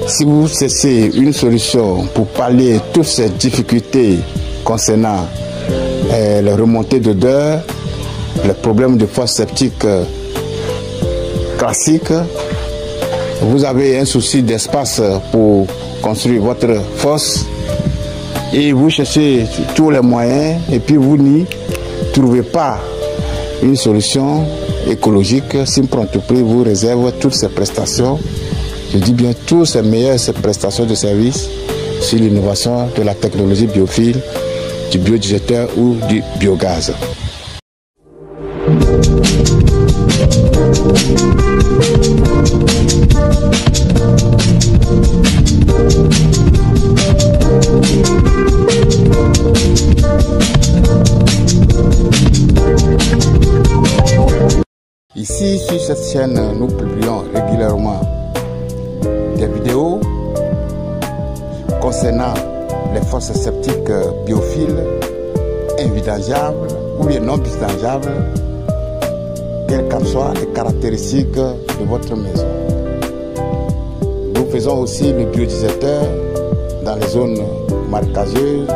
Si vous cessez une solution pour pallier toutes ces difficultés concernant les remontées d'odeur, les problèmes de fosse septique classiques, vous avez un souci d'espace pour construire votre fosse et vous cherchez tous les moyens et puis vous n'y trouvez pas une solution écologique, Simpro Entreprise vous réserve toutes ces prestations, je dis bien toutes ces meilleures prestations de services sur l'innovation de la technologie biophile, du biodigesteur ou du biogaz. Ici, sur cette chaîne, nous publions régulièrement des vidéos concernant les fosses septiques biophiles, invidangeables ou bien non vidangeables, quelles qu'en soient les caractéristiques de votre maison. Nous faisons aussi le biodigesteur dans les zones marécageuses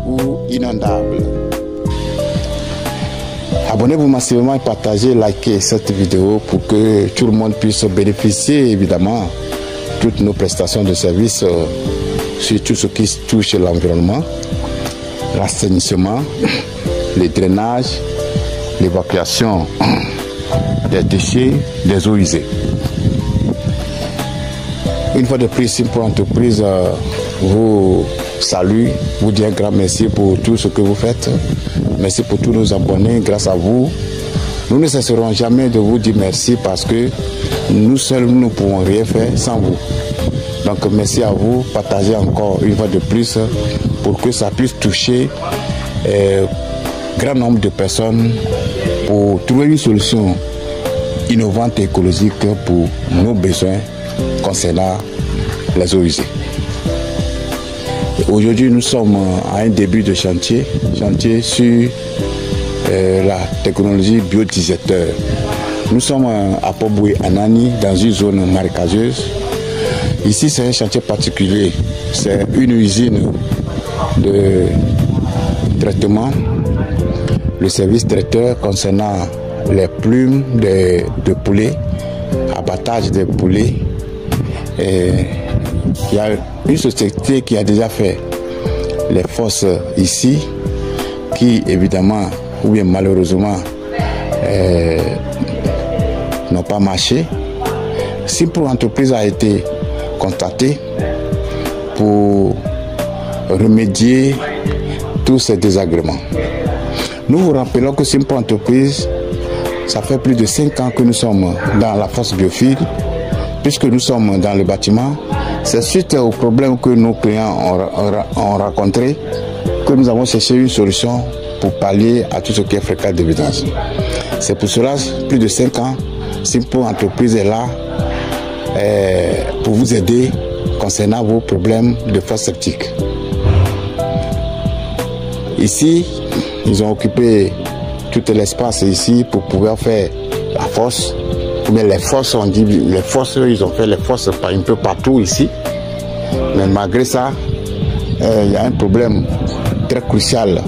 ou inondables. Abonnez-vous massivement et partagez, likez cette vidéo pour que tout le monde puisse bénéficier évidemment de toutes nos prestations de services sur tout ce qui touche l'environnement, l'assainissement, le drainage, l'évacuation des déchets, des eaux usées. Une fois de plus, Simpro Entreprise vous salue, vous dit un grand merci pour tout ce que vous faites. Merci pour tous nos abonnés, grâce à vous. Nous ne cesserons jamais de vous dire merci parce que nous seuls, nous ne pouvons rien faire sans vous. Donc merci à vous, partagez encore une fois de plus pour que ça puisse toucher grand nombre de personnes pour trouver une solution innovante et écologique pour nos besoins concernant les eaux usées. Aujourd'hui, nous sommes à un début de chantier sur la technologie biodigesteur. Nous sommes à Poboué Anani, dans une zone marécageuse. Ici, c'est un chantier particulier. C'est une usine de traitement, le service traiteur concernant les plumes de poulets, abattage des poulets. Il y a une société qui a déjà fait les fosses ici, qui évidemment, ou bien malheureusement, n'ont pas marché. Simpro Entreprise a été contactée pour remédier tous ces désagréments. Nous vous rappelons que Simpro Entreprise, ça fait plus de 5 ans que nous sommes dans la fosse biophile, puisque nous sommes dans le bâtiment. C'est suite aux problèmes que nos clients ont rencontrés que nous avons cherché une solution pour pallier à tout ce qui est fréquent de vidange. C'est pour cela, plus de 5 ans, Simpro Entreprise est là pour vous aider concernant vos problèmes de fosse septique. Ici, ils ont occupé tout l'espace ici pour pouvoir faire la fosse. Mais les fosses, on dit, les fosses, ils ont fait les fosses un peu partout ici. Mais malgré ça, il y a un problème très crucial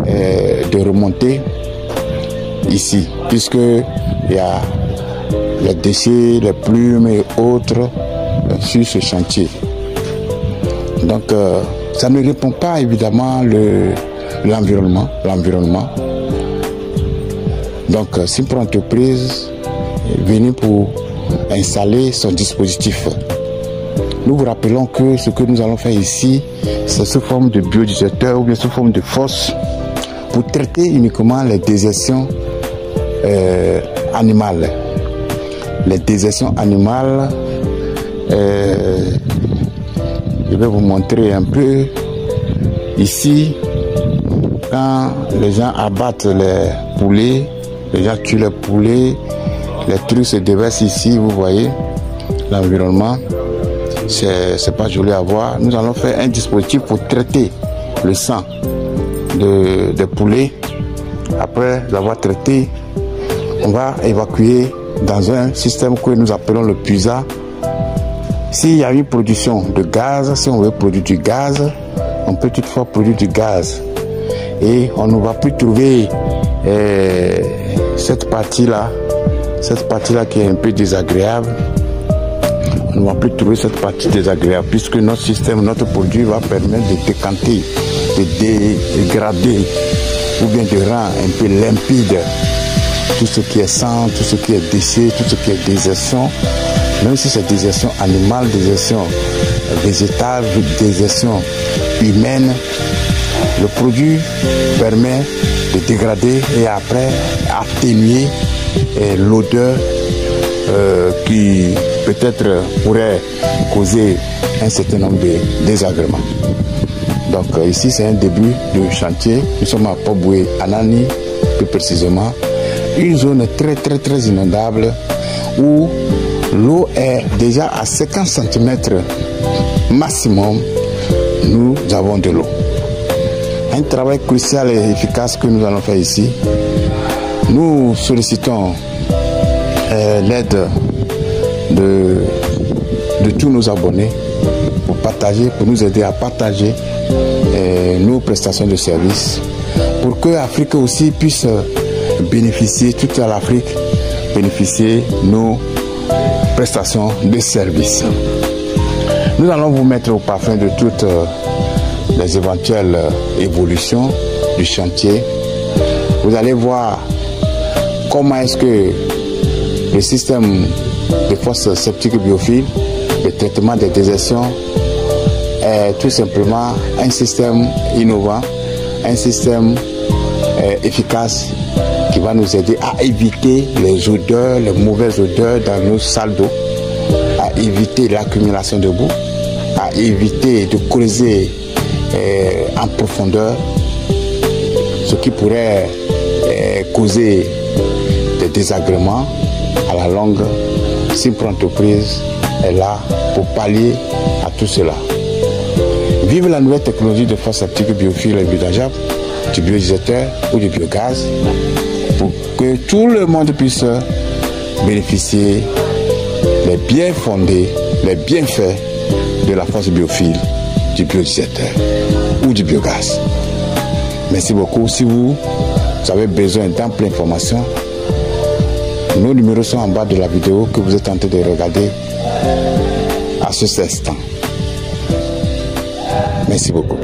de remontée ici, puisque il y a les déchets, les plumes et autres sur ce chantier. Donc, ça ne répond pas évidemment l'environnement. Donc, Simpro Entreprise est venu pour installer son dispositif. Nous vous rappelons que ce que nous allons faire ici, c'est sous forme de biodigesteur ou bien sous forme de fosse pour traiter uniquement les déjections animales. Les déjections animales, je vais vous montrer un peu ici. Quand les gens abattent les poulets, les gens tuent les poulets, les trucs se déversent ici, vous voyez l'environnement. C'est pas joli à voir. Nous allons faire un dispositif pour traiter le sang des poulets. Après l'avoir traité, on va évacuer dans un système que nous appelons le PUSA S'il y a une production de gaz, si on veut produire du gaz, on peut toutefois produire du gaz. Et on ne va plus trouver cette partie-là qui est un peu désagréable. On ne va plus trouver cette partie désagréable puisque notre système, notre produit va permettre de décanter, de dégrader ou bien de rendre un peu limpide tout ce qui est sang, tout ce qui est déchet, tout ce qui est désertion, même si c'est désertion animale, désertion végétale, désertion humaine, le produit permet de dégrader et après atténuer l'odeur qui peut-être pourrait causer un certain nombre de désagréments. Donc ici c'est un début de chantier. Nous sommes à Poboué Anani, plus précisément, une zone très inondable où l'eau est déjà à 50 cm maximum. Nous avons de l'eau. Un travail crucial et efficace que nous allons faire ici. Nous sollicitons l'aide de tous nos abonnés pour nous aider à partager nos prestations de services pour que l'Afrique aussi puisse bénéficier, toute l'Afrique bénéficier nos prestations de services. Nous allons vous mettre au parfum de toutes les éventuelles évolutions du chantier. Vous allez voir comment est-ce que le système de fosses septiques biophiles, le traitement des désertions, est tout simplement un système innovant, un système efficace qui va nous aider à éviter les odeurs, les mauvaises odeurs dans nos salles d'eau, à éviter l'accumulation de boue, à éviter de creuser en profondeur, ce qui pourrait causer des désagréments à la longue. Simpre Entreprise est là pour pallier à tout cela. Vive la nouvelle technologie de fosse septique biophiles et biodangeables, du biodigesteur ou du biogaz, pour que tout le monde puisse bénéficier les biens fondés, les bienfaits de la fosse biophile, du biodigesteur ou du biogaz. Merci beaucoup. Si vous avez besoin d'amples informations, nos numéros sont en bas de la vidéo que vous êtes en train de regarder à ce instant. Merci beaucoup.